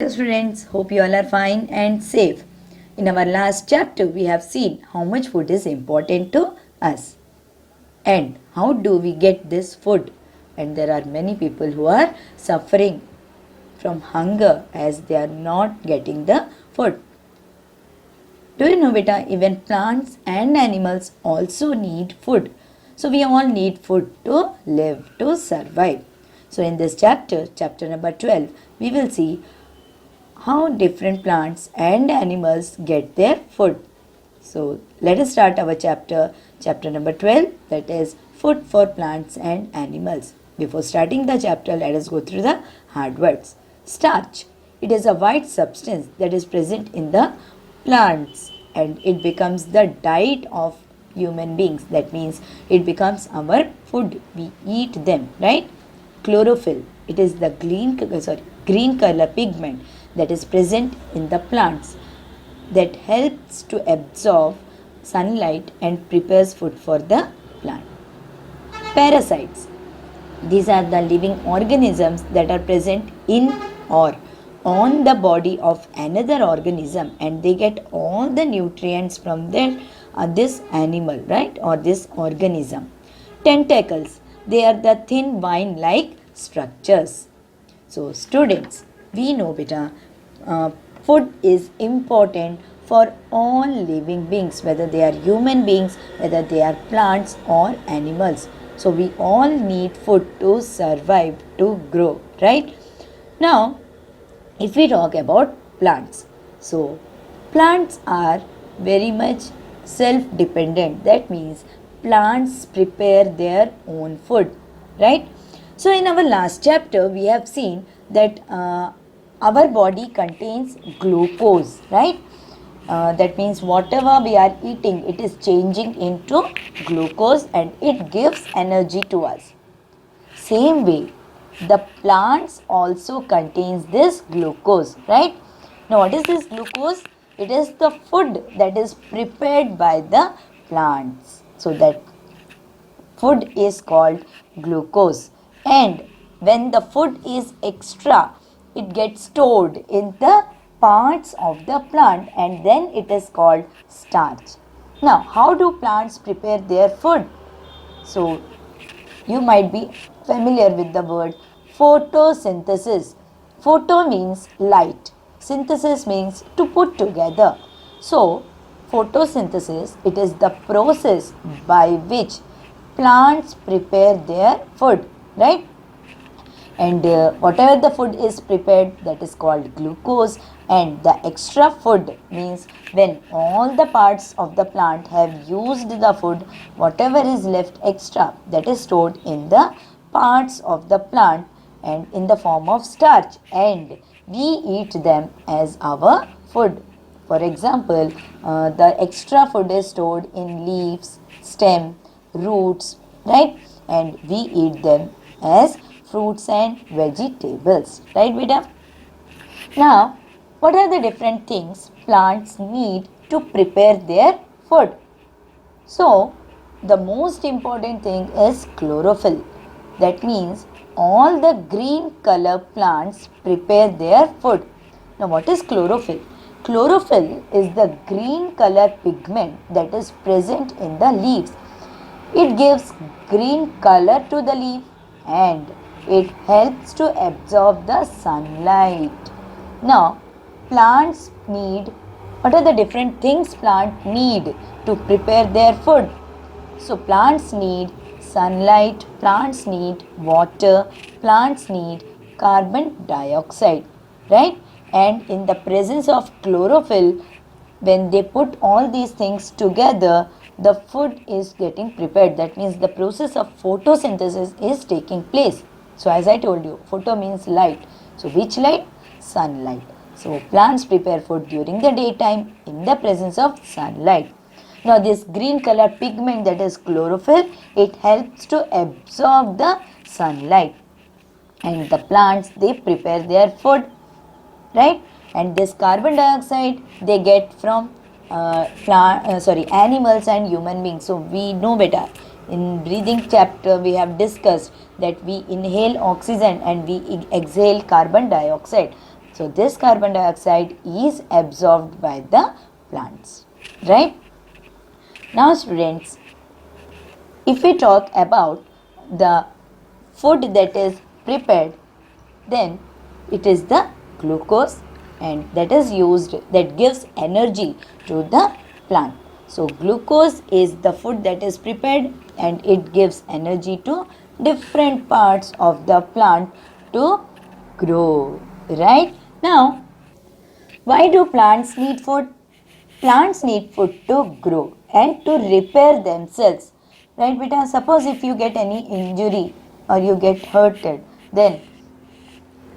Hello students, hope you all are fine and safe. In our last chapter, we have seen how much food is important to us and how do we get this food. And there are many people who are suffering from hunger as they are not getting the food. Do you know beta, even plants and animals also need food. So we all need food to live, to survive. So in this chapter, chapter number 12, we will see how different plants and animals get their food. So let us start our chapter number 12, that is food for plants and animals. Before starting the chapter, let us go through the hard words. Starch. It is a white substance that is present in the plants and it becomes the diet of human beings. That means it becomes our food. We eat them, right? Chlorophyll. It is the green color pigment that is present in the plants that helps to absorb sunlight and prepares food for the plant. Parasites. These are the living organisms that are present in or on the body of another organism and they get all the nutrients from this animal, right, or this organism. Tentacles. They are the thin vine-like structures. So students, we know beta, food is important for all living beings, whether they are human beings, whether they are plants or animals. So we all need food to survive, to grow, right? Now, if we talk about plants, so plants are very much self-dependent. That means plants prepare their own food, right? So in our last chapter, we have seen that our body contains glucose, right? That means whatever we are eating, it is changing into glucose and it gives energy to us. Same way, the plants also contains this glucose, right? Now what is this glucose? It is the food that is prepared by the plants. So that food is called glucose. And when the food is extra, it gets stored in the parts of the plant and then it is called starch. Now, how do plants prepare their food? So, you might be familiar with the word photosynthesis. Photo means light. Synthesis means to put together. So, photosynthesis, it is the process by which plants prepare their food, right? And whatever the food is prepared, that is called glucose, and the extra food means when all the parts of the plant have used the food, whatever is left extra, that is stored in the parts of the plant and in the form of starch, and we eat them as our food. For example, the extra food is stored in leaves, stem, roots, right? And we eat them as fruits and vegetables, right beta? Now, what are the different things plants need to prepare their food? So, the most important thing is chlorophyll. That means all the green color plants prepare their food. Now, what is chlorophyll? Chlorophyll is the green color pigment that is present in the leaves. It gives green color to the leaf and it helps to absorb the sunlight. Now, plants need, what are the different things plants need to prepare their food? So, plants need sunlight, plants need water, plants need carbon dioxide, right? And in the presence of chlorophyll, when they put all these things together, the food is getting prepared. That means the process of photosynthesis is taking place. So as I told you, photo means light. So which light? Sunlight. So plants prepare food during the daytime in the presence of sunlight. Now this green color pigment, that is chlorophyll, it helps to absorb the sunlight. And the plants, they prepare their food, right? And this carbon dioxide they get from animals and human beings. So we know better. In breathing chapter, we have discussed that we inhale oxygen and we exhale carbon dioxide. So this carbon dioxide is absorbed by the plants, right? Now students, if we talk about the food that is prepared, then it is the glucose, and that is used, that gives energy to the plant. So glucose is the food that is prepared and it gives energy to different parts of the plant to grow, right? Now, why do plants need food? Plants need food to grow and to repair themselves, right beta? Suppose if you get any injury or you get hurted, then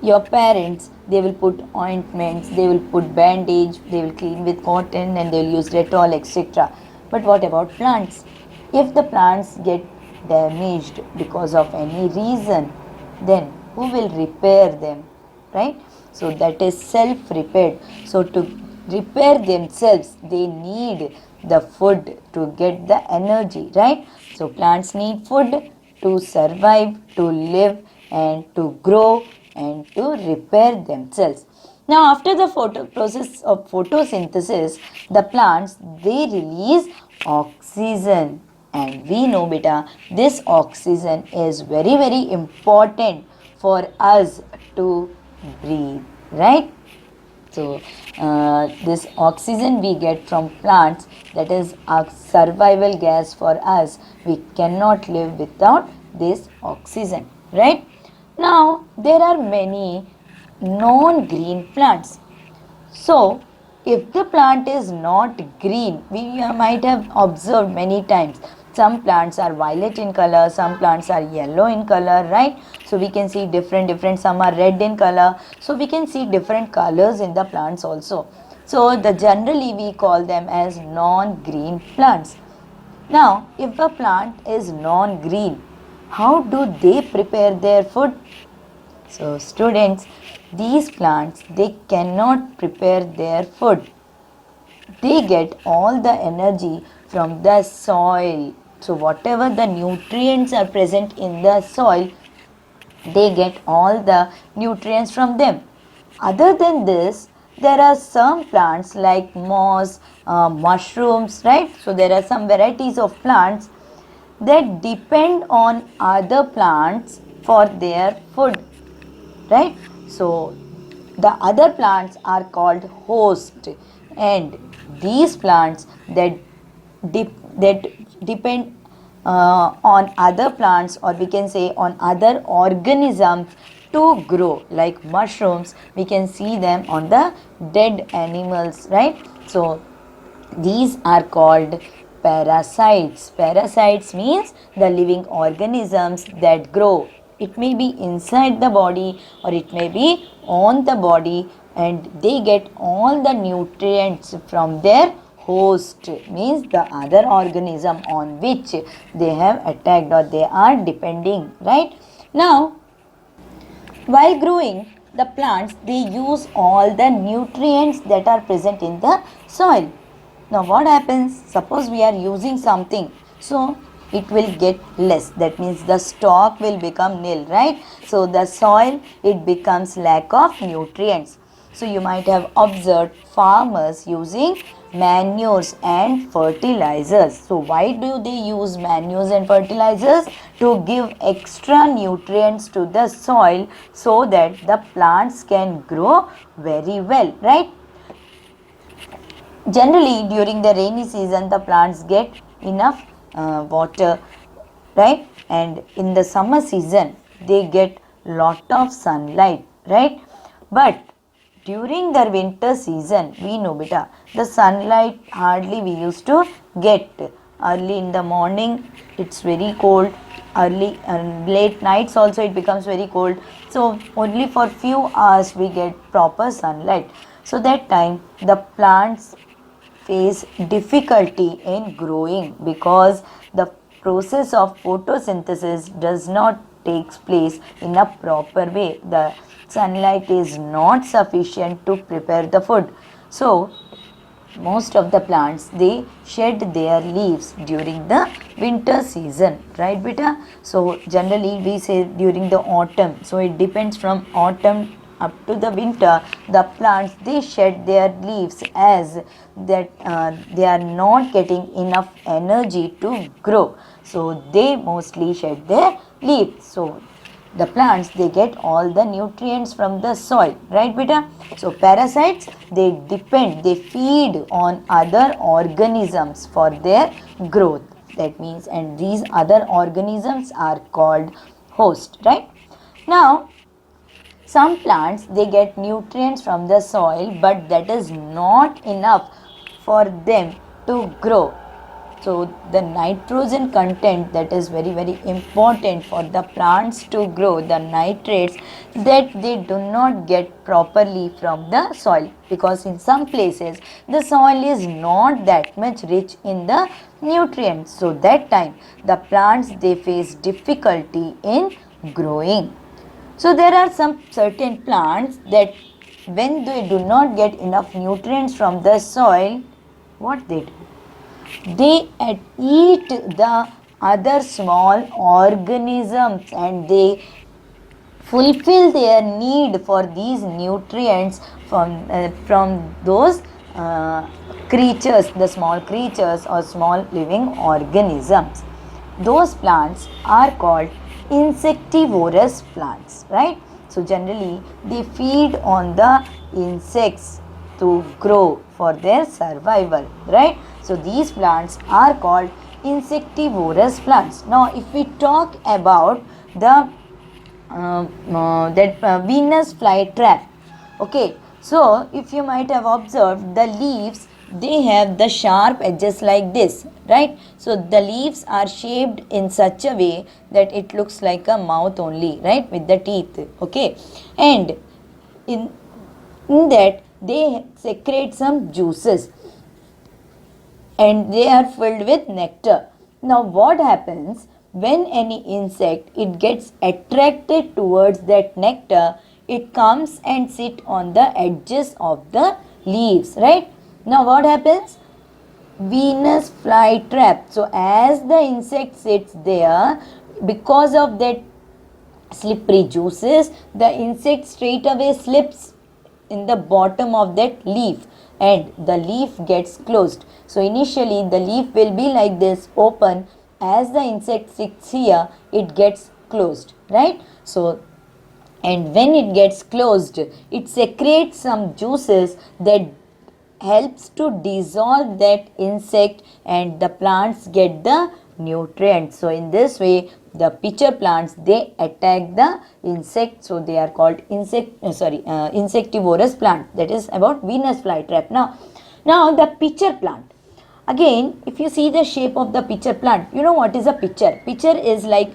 your parents, they will put ointments, they will put bandage, they will clean with cotton and they will use Dettol, etc. But what about plants? If the plants get damaged because of any reason, then who will repair them, right? So that is self-repaired. So to repair themselves, they need the food to get the energy, right? So plants need food to survive, to live, and to grow, and to repair themselves. Now after the process of photosynthesis, the plants, they release oxygen, and we know beta, this oxygen is very important for us to breathe, right? So this oxygen we get from plants, that is a survival gas for us. We cannot live without this oxygen, right? Now there are many non-green plants. So if the plant is not green, we might have observed many times, some plants are violet in color, some plants are yellow in color, right? So we can see different, some are red in color. So we can see different colors in the plants also. So the generally we call them as non-green plants. Now if a plant is non-green, how do they prepare their food? So students, these plants, they cannot prepare their food. They get all the energy from the soil. So whatever the nutrients are present in the soil, they get all the nutrients from them. Other than this, there are some plants like moss, mushrooms, right? So there are some varieties of plants that depend on other plants for their food, right? So the other plants are called host, and these plants that depend on other plants, or we can say on other organisms to grow, like mushrooms, we can see them on the dead animals, right? So these are called parasites. Parasites means the living organisms that grow. It may be inside the body or it may be on the body, and they get all the nutrients from their host, means the other organism on which they have attacked or they are depending, right? Now while growing, the plants, they use all the nutrients that are present in the soil. Now what happens? Suppose we are using something, so it will get less. That means the stock will become nil, right? So the soil, it becomes lack of nutrients. So you might have observed farmers using manures and fertilizers. So why do they use manures and fertilizers? To give extra nutrients to the soil so that the plants can grow very well, right? Generally during the rainy season, the plants get enough water, right? And in the summer season, they get lot of sunlight, right? But during the winter season, we know beta, the sunlight hardly we used to get. Early in the morning, it's very cold. Early and late nights also it becomes very cold. So only for few hours we get proper sunlight. So that time the plants face difficulty in growing because the process of photosynthesis does not takes place in a proper way. The sunlight is not sufficient to prepare the food. So most of the plants, they shed their leaves during the winter season, right beta? So generally we say during the autumn. So it depends from autumn up to the winter, the plants, they shed their leaves as that they are not getting enough energy to grow. So they mostly shed their leaves. So the plants, they get all the nutrients from the soil, right beta? So parasites, they depend, they feed on other organisms for their growth. That means, and these other organisms are called host, right? Now some plants, they get nutrients from the soil, but that is not enough for them to grow. So the nitrogen content, that is very very important for the plants to grow, the nitrates, that they do not get properly from the soil, because in some places the soil is not that much rich in the nutrients. So that time the plants, they face difficulty in growing. So there are some certain plants that when they do not get enough nutrients from the soil, what they do? They eat the other small organisms, and they fulfill their need for these nutrients from those creatures, the small creatures or small living organisms. Those plants are called insectivorous plants, right? So generally they feed on the insects to grow for their survival, right? So these plants are called insectivorous plants. Now if we talk about the Venus flytrap, okay, so if you might have observed, the leaves, they have the sharp edges like this, right? So the leaves are shaped in such a way that it looks like a mouth only, right, with the teeth, okay, and in that they secrete some juices and they are filled with nectar. Now what happens when any insect, it gets attracted towards that nectar, it comes and sit on the edges of the leaves, right? Now what happens? Venus flytrap. So as the insect sits there, because of that slippery juices, the insect straight away slips in the bottom of that leaf and the leaf gets closed. So initially the leaf will be like this, open. As the insect sits here, it gets closed, right? So and when it gets closed, it secretes some juices that helps to dissolve that insect, and the plants get the nutrients. So in this way the pitcher plants, they attack the insect, so they are called insectivorous plant. That is about Venus flytrap. Now the pitcher plant, again if you see the shape of the pitcher plant, you know what is a pitcher? Pitcher is like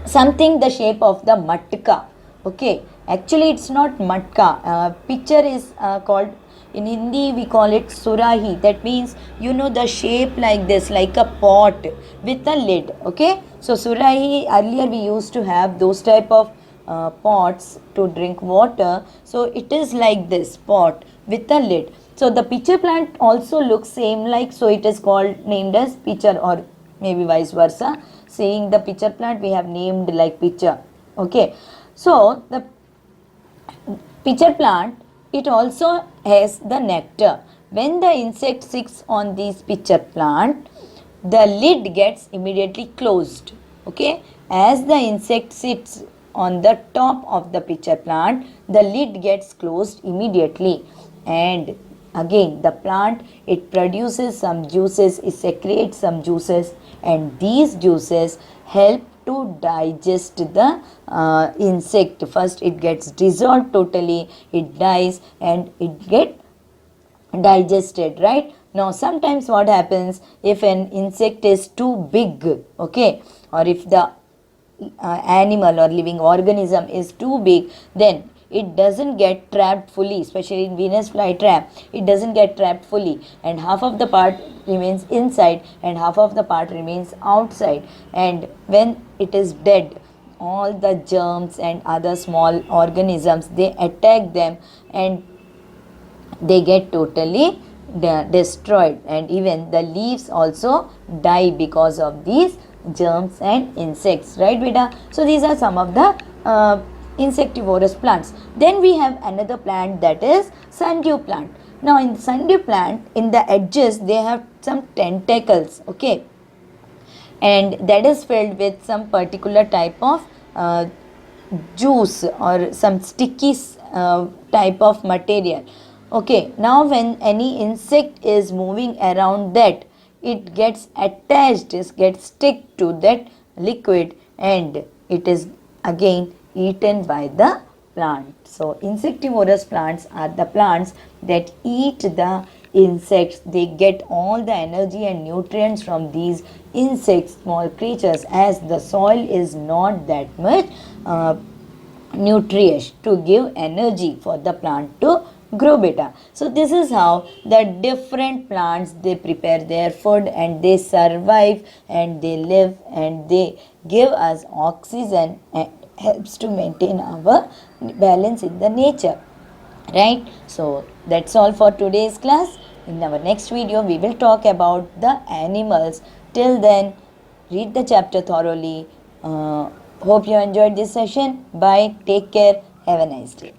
something the shape of the matka, okay, actually it's not matka. Pitcher is called, in Hindi we call it surahi. That means, you know, the shape like this, like a pot with a lid, okay. So surahi, earlier we used to have those type of pots to drink water. So it is like this pot with a lid. So the pitcher plant also looks same like, so it is called, named as pitcher, or maybe vice versa. Seeing the pitcher plant, we have named like pitcher, okay. So the pitcher plant, it also has the nectar. When the insect sits on this pitcher plant, the lid gets immediately closed, okay. As the insect sits on the top of the pitcher plant, the lid gets closed immediately, and again the plant, it produces some juices, it secretes some juices, and these juices help to digest the insect. First it gets dissolved totally, it dies and it get digested, right? Now sometimes what happens, if an insect is too big, okay, or if the animal or living organism is too big, then it doesn't get trapped fully, especially in Venus flytrap, it doesn't get trapped fully, and half of the part remains inside and half of the part remains outside, and when it is dead, all the germs and other small organisms, they attack them and they get totally destroyed, and even the leaves also die because of these germs and insects, right beta? So these are some of the insectivorous plants. Then we have another plant, that is sundew plant. Now in sundew plant, in the edges they have some tentacles, okay, and that is filled with some particular type of juice or some sticky type of material. Okay, now when any insect is moving around that, it gets attached, it gets stick to that liquid, and it is again eaten by the plant. So insectivorous plants are the plants that eat the insects. They get all the energy and nutrients from these insects, small creatures, as the soil is not that much nutritious to give energy for the plant to grow better. So this is how the different plants, they prepare their food and they survive and they live and they give us oxygen and helps to maintain our balance in the nature, right? So that's all for today's class. In our next video we will talk about the animals. Till then, read the chapter thoroughly. Hope you enjoyed this session. Bye, take care, have a nice day.